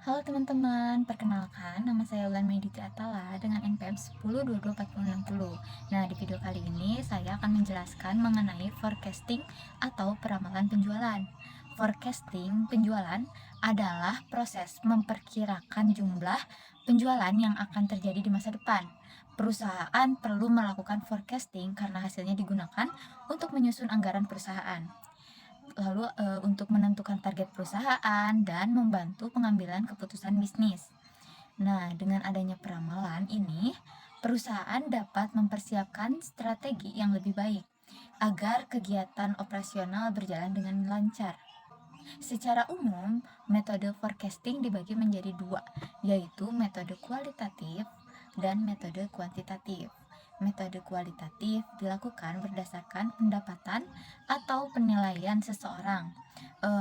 Halo teman-teman, perkenalkan nama saya Ulan Mediti Atala dengan NPM 10224060. Nah, di video kali ini saya akan menjelaskan mengenai forecasting atau peramalan penjualan. Forecasting penjualan adalah proses memperkirakan jumlah penjualan yang akan terjadi di masa depan. Perusahaan perlu melakukan forecasting karena hasilnya digunakan untuk menyusun anggaran perusahaan. Lalu, untuk menentukan target perusahaan dan membantu pengambilan keputusan bisnis. Nah, dengan adanya peramalan ini, perusahaan dapat mempersiapkan strategi yang lebih baik agar kegiatan operasional berjalan dengan lancar. Secara umum, metode forecasting dibagi menjadi dua, yaitu metode kualitatif dan metode kuantitatif. Metode kualitatif dilakukan berdasarkan pendapatan atau penilaian seseorang,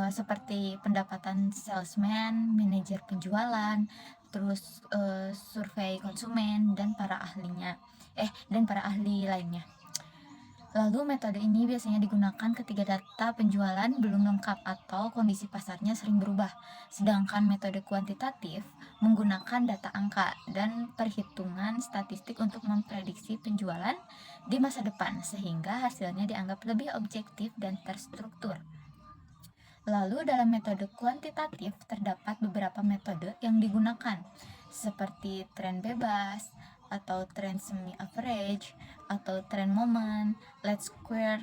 seperti pendapatan salesman, manajer penjualan, terus survei konsumen dan para ahli lainnya. Lalu metode ini biasanya digunakan ketika data penjualan belum lengkap atau kondisi pasarnya sering berubah. Sedangkan metode kuantitatif menggunakan data angka dan perhitungan statistik untuk memprediksi penjualan di masa depan sehingga hasilnya dianggap lebih objektif dan terstruktur. Lalu dalam metode kuantitatif terdapat beberapa metode yang digunakan seperti tren bebas atau tren semi average atau tren moment, least square,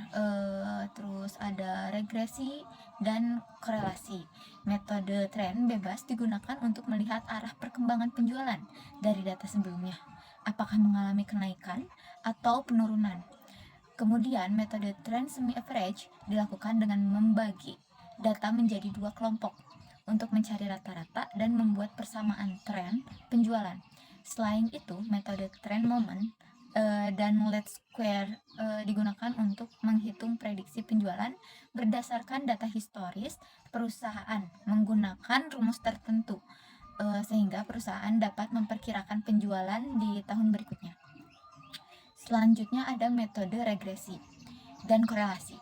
terus ada regresi dan korelasi. Metode tren bebas digunakan untuk melihat arah perkembangan penjualan dari data sebelumnya, apakah mengalami kenaikan atau penurunan. Kemudian metode trend semi average dilakukan dengan membagi data menjadi dua kelompok untuk mencari rata-rata dan membuat persamaan tren penjualan. Selain itu, metode trend moment dan least square digunakan untuk menghitung prediksi penjualan berdasarkan data historis perusahaan menggunakan rumus tertentu, sehingga perusahaan dapat memperkirakan penjualan di tahun berikutnya. Selanjutnya ada metode regresi dan korelasi.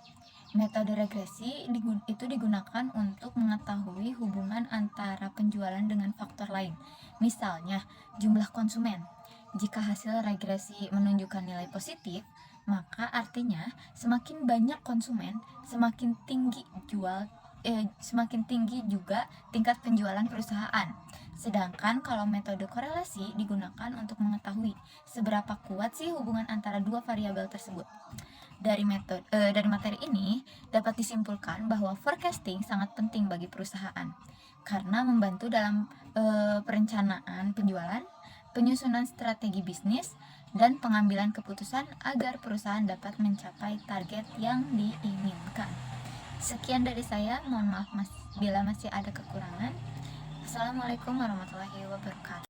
Metode regresi itu digunakan untuk mengetahui hubungan antara penjualan dengan faktor lain, misalnya jumlah konsumen. Jika hasil regresi menunjukkan nilai positif, maka artinya semakin banyak konsumen, semakin tinggi juga tingkat penjualan perusahaan. Sedangkan kalau metode korelasi digunakan untuk mengetahui seberapa kuat sih hubungan antara dua variabel tersebut. Dari materi ini dapat disimpulkan bahwa forecasting sangat penting bagi perusahaan karena membantu dalam perencanaan penjualan, penyusunan strategi bisnis, dan pengambilan keputusan agar perusahaan dapat mencapai target yang diinginkan. Sekian dari saya, mohon maaf bila masih ada kekurangan. Assalamualaikum warahmatullahi wabarakatuh.